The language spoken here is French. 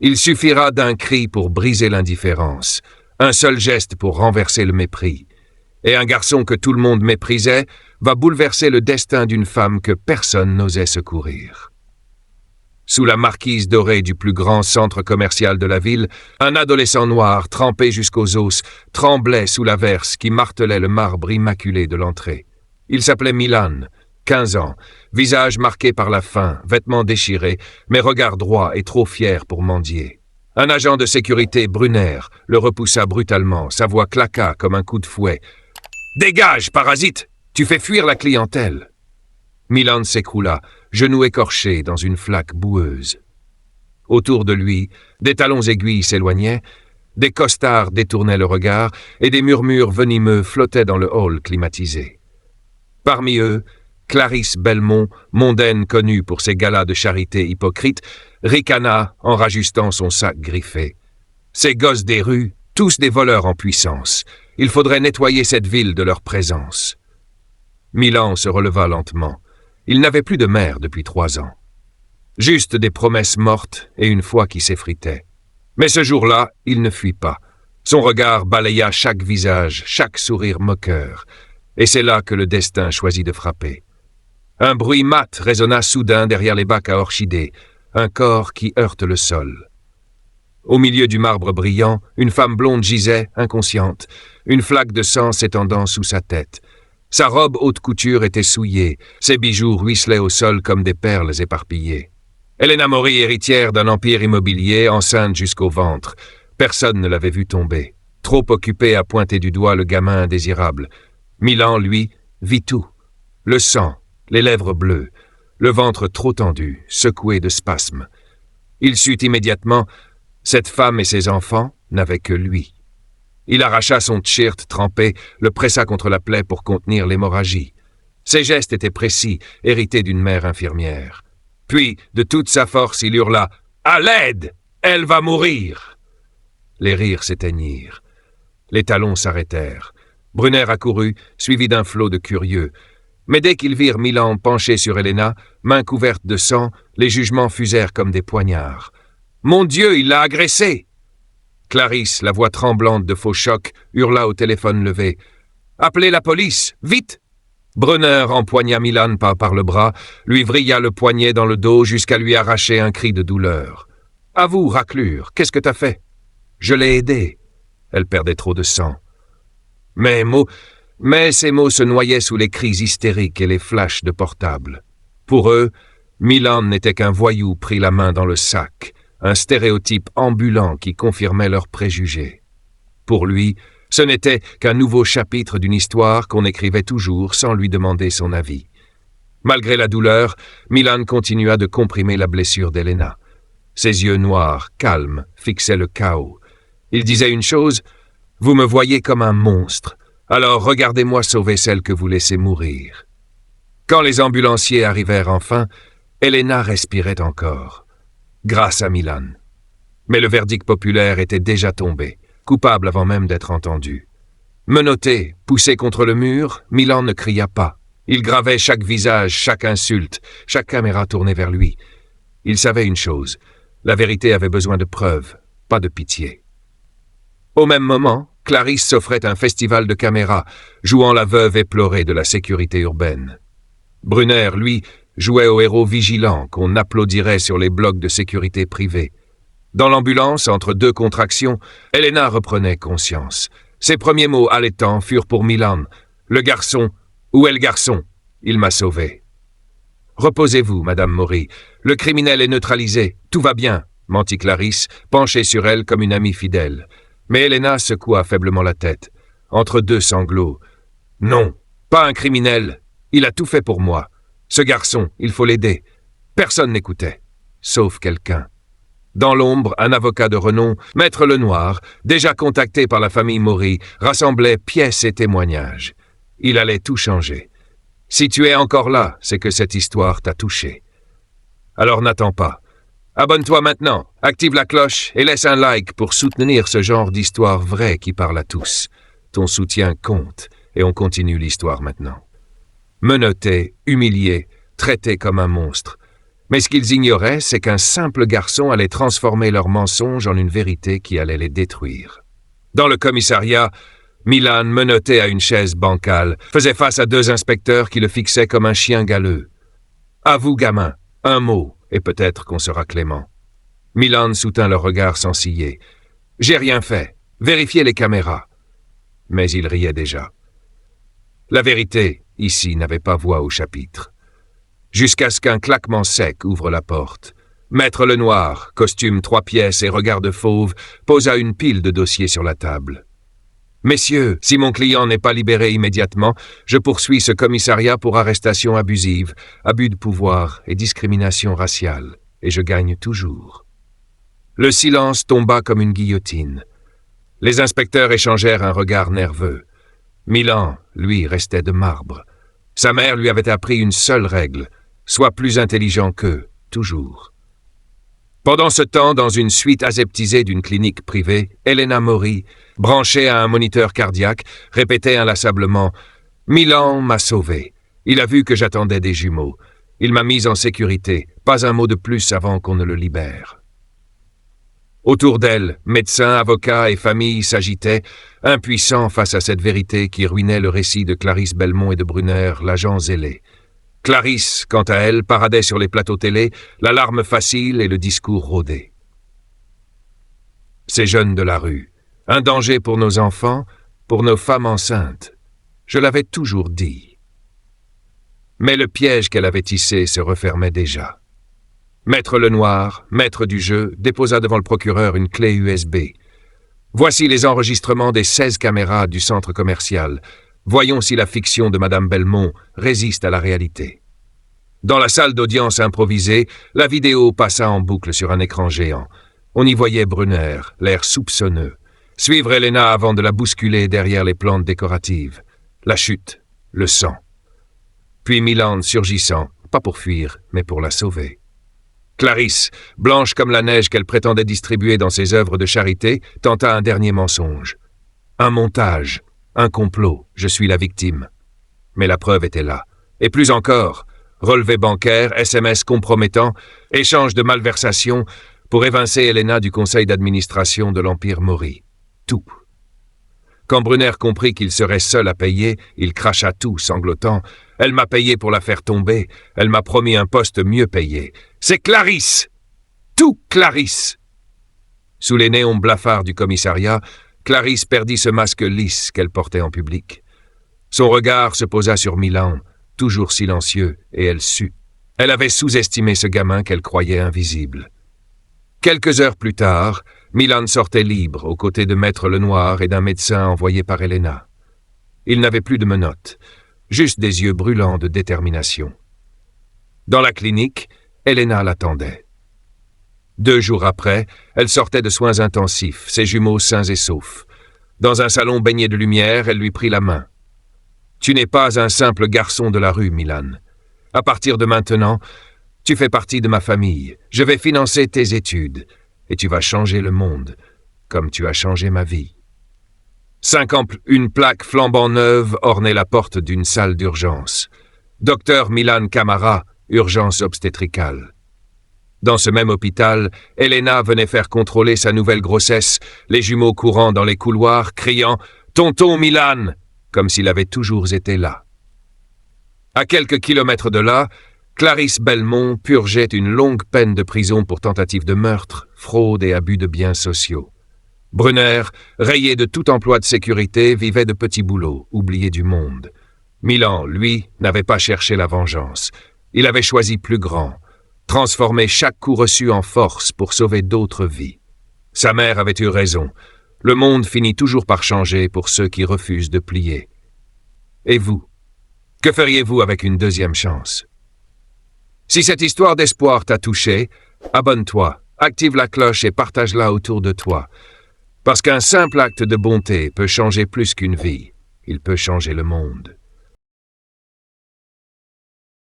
Il suffira d'un cri pour briser l'indifférence, un seul geste pour renverser le mépris. Et un garçon que tout le monde méprisait va bouleverser le destin d'une femme que personne n'osait secourir. Sous la marquise dorée du plus grand centre commercial de la ville, un adolescent noir, trempé jusqu'aux os, tremblait sous l'averse qui martelait le marbre immaculé de l'entrée. Il s'appelait Milan, 15 ans, visage marqué par la faim, vêtements déchirés, mais regard droit et trop fier pour mendier. Un agent de sécurité, Brunner, le repoussa brutalement, sa voix claqua comme un coup de fouet. « Dégage, parasite! Tu fais fuir la clientèle !» Milan s'écroula, genoux écorchés dans une flaque boueuse. Autour de lui, des talons aiguilles s'éloignaient, des costards détournaient le regard et des murmures venimeux flottaient dans le hall climatisé. Parmi eux, Clarisse Belmont, mondaine connue pour ses galas de charité hypocrite, ricana en rajustant son sac griffé. Ces gosses des rues, tous des voleurs en puissance. Il faudrait nettoyer cette ville de leur présence. Milan se releva lentement. Il n'avait plus de mère depuis 3 ans. Juste des promesses mortes et une foi qui s'effritait. Mais ce jour-là, il ne fuit pas. Son regard balaya chaque visage, chaque sourire moqueur. Et c'est là que le destin choisit de frapper. Un bruit mat résonna soudain derrière les bacs à orchidées, un corps qui heurte le sol. Au milieu du marbre brillant, une femme blonde gisait, inconsciente, une flaque de sang s'étendant sous sa tête. Sa robe haute couture était souillée, ses bijoux ruisselaient au sol comme des perles éparpillées. Elena Mori, héritière d'un empire immobilier, enceinte jusqu'au ventre. Personne ne l'avait vue tomber, trop occupée à pointer du doigt le gamin indésirable. Milan, lui, vit tout. Le sang, les lèvres bleues, le ventre trop tendu, secoué de spasmes. Il sut immédiatement, cette femme et ses enfants n'avaient que lui. Il arracha son t-shirt trempé, le pressa contre la plaie pour contenir l'hémorragie. Ses gestes étaient précis, hérités d'une mère infirmière. Puis, de toute sa force, il hurla « À l'aide! Elle va mourir !» Les rires s'éteignirent. Les talons s'arrêtèrent. Brunner accourut, suivi d'un flot de curieux. Mais dès qu'ils virent Milan penché sur Elena, main couverte de sang, les jugements fusèrent comme des poignards. « Mon Dieu, il l'a agressée !» Clarisse, la voix tremblante de faux choc, hurla au téléphone levé. « Appelez la police, vite !» Brunner empoigna Milan par le bras, lui vrilla le poignet dans le dos jusqu'à lui arracher un cri de douleur. « À vous, raclure, qu'est-ce que t'as fait ?»« Je l'ai aidée. » Elle perdait trop de sang. Mais ces mots se noyaient sous les cris hystériques et les flashs de portable. Pour eux, Milan n'était qu'un voyou pris la main dans le sac, un stéréotype ambulant qui confirmait leurs préjugés. Pour lui, ce n'était qu'un nouveau chapitre d'une histoire qu'on écrivait toujours sans lui demander son avis. Malgré la douleur, Milan continua de comprimer la blessure d'Elena. Ses yeux noirs, calmes, fixaient le chaos. Il disait une chose, « Vous me voyez comme un monstre, alors regardez-moi sauver celle que vous laissez mourir. » Quand les ambulanciers arrivèrent enfin, Elena respirait encore. Grâce à Milan. Mais le verdict populaire était déjà tombé, coupable avant même d'être entendu. Menotté, poussé contre le mur, Milan ne cria pas. Il gravait chaque visage, chaque insulte, chaque caméra tournée vers lui. Il savait une chose, la vérité avait besoin de preuves, pas de pitié. Au même moment, Clarisse s'offrait un festival de caméras, jouant la veuve éplorée de la sécurité urbaine. Brunner, lui, jouait au héros vigilant qu'on applaudirait sur les blocs de sécurité privés. Dans l'ambulance, entre 2 contractions, Elena reprenait conscience. Ses premiers mots haletants furent pour Milan. « Le garçon, où est le garçon? Il m'a sauvé. »« Reposez-vous, Madame Mori. Le criminel est neutralisé. Tout va bien, » mentit Clarisse, penchée sur elle comme une amie fidèle. Mais Elena secoua faiblement la tête, entre 2 sanglots. « Non, pas un criminel. Il a tout fait pour moi. Ce garçon, il faut l'aider. » Personne n'écoutait, sauf quelqu'un. Dans l'ombre, un avocat de renom, Maître Lenoir, déjà contacté par la famille Mori, rassemblait pièces et témoignages. Il allait tout changer. Si tu es encore là, c'est que cette histoire t'a touché. Alors n'attends pas. Abonne-toi maintenant, active la cloche et laisse un like pour soutenir ce genre d'histoire vraie qui parle à tous. Ton soutien compte et on continue l'histoire maintenant. Menotté, humilié, traité comme un monstre, Mais ce qu'ils ignoraient, c'est qu'un simple garçon allait transformer leur mensonge en une vérité qui allait les détruire. Dans le commissariat, Milan, menotté à une chaise bancale, faisait face à 2 inspecteurs qui le fixaient comme un chien galeux. « À vous, gamin, un mot, et peut-être qu'on sera clément. » Milan soutint leur regard sans ciller. « J'ai rien fait. Vérifiez les caméras. » Mais il riait déjà. La vérité, ici, n'avait pas voix au chapitre. Jusqu'à ce qu'un claquement sec ouvre la porte. Maître Lenoir, costume 3 pièces et regard de fauve, posa une pile de dossiers sur la table. « Messieurs, si mon client n'est pas libéré immédiatement, je poursuis ce commissariat pour arrestation abusive, abus de pouvoir et discrimination raciale, et je gagne toujours. » Le silence tomba comme une guillotine. Les inspecteurs échangèrent un regard nerveux. Milan, lui, restait de marbre. Sa mère lui avait appris une seule règle, sois plus intelligent qu'eux, toujours. Pendant ce temps, dans une suite aseptisée d'une clinique privée, Elena Mori, branchée à un moniteur cardiaque, répétait inlassablement « Milan m'a sauvé. Il a vu que j'attendais des jumeaux. Il m'a mise en sécurité. Pas un mot de plus avant qu'on ne le libère. » Autour d'elle, médecins, avocats et familles s'agitaient, impuissants face à cette vérité qui ruinait le récit de Clarisse Belmont et de Brunner, l'agent zélé. Clarisse, quant à elle, paradait sur les plateaux télé, la larme facile et le discours rodé. Ces jeunes de la rue, un danger pour nos enfants, pour nos femmes enceintes. Je l'avais toujours dit. Mais le piège qu'elle avait tissé se refermait déjà. Maître Lenoir, maître du jeu, déposa devant le procureur une clé USB. Voici les enregistrements des 16 caméras du centre commercial. Voyons si la fiction de Madame Belmont résiste à la réalité. Dans la salle d'audience improvisée, la vidéo passa en boucle sur un écran géant. On y voyait Brunner, l'air soupçonneux, suivre Elena avant de la bousculer derrière les plantes décoratives. La chute, le sang. Puis Milan surgissant, pas pour fuir, mais pour la sauver. Clarisse, blanche comme la neige qu'elle prétendait distribuer dans ses œuvres de charité, tenta un dernier mensonge. Un montage. Un complot, je suis la victime. Mais la preuve était là. Et plus encore, relevé bancaire, SMS compromettant, échange de malversations pour évincer Elena du conseil d'administration de l'Empire Mori. Tout. Quand Brunner comprit qu'il serait seul à payer, il cracha tout, sanglotant. « Elle m'a payé pour la faire tomber. Elle m'a promis un poste mieux payé. C'est Clarisse! Tout Clarisse !» Sous les néons blafards du commissariat, Clarisse perdit ce masque lisse qu'elle portait en public. Son regard se posa sur Milan, toujours silencieux, et elle sut. Elle avait sous-estimé ce gamin qu'elle croyait invisible. Quelques heures plus tard, Milan sortait libre, aux côtés de Maître Lenoir et d'un médecin envoyé par Elena. Il n'avait plus de menottes, juste des yeux brûlants de détermination. Dans la clinique, Elena l'attendait. 2 jours après, elle sortait de soins intensifs, ses jumeaux sains et saufs. Dans un salon baigné de lumière, elle lui prit la main. « Tu n'es pas un simple garçon de la rue, Milan. À partir de maintenant, tu fais partie de ma famille. Je vais financer tes études. Et tu vas changer le monde, comme tu as changé ma vie. » 5 ans, une plaque flambant neuve ornait la porte d'une salle d'urgence. Docteur Milan Camara, urgence obstétricale. Dans ce même hôpital, Elena venait faire contrôler sa nouvelle grossesse, les jumeaux courant dans les couloirs, criant « Tonton Milan !» comme s'il avait toujours été là. À quelques kilomètres de là, Clarisse Belmont purgeait une longue peine de prison pour tentative de meurtre, fraude et abus de biens sociaux. Brunner, rayé de tout emploi de sécurité, vivait de petits boulots, oublié du monde. Milan, lui, n'avait pas cherché la vengeance. Il avait choisi plus grand, transformer chaque coup reçu en force pour sauver d'autres vies. Sa mère avait eu raison. Le monde finit toujours par changer pour ceux qui refusent de plier. Et vous, que feriez-vous avec une deuxième chance? Si cette histoire d'espoir t'a touché, abonne-toi, active la cloche et partage-la autour de toi. Parce qu'un simple acte de bonté peut changer plus qu'une vie. Il peut changer le monde.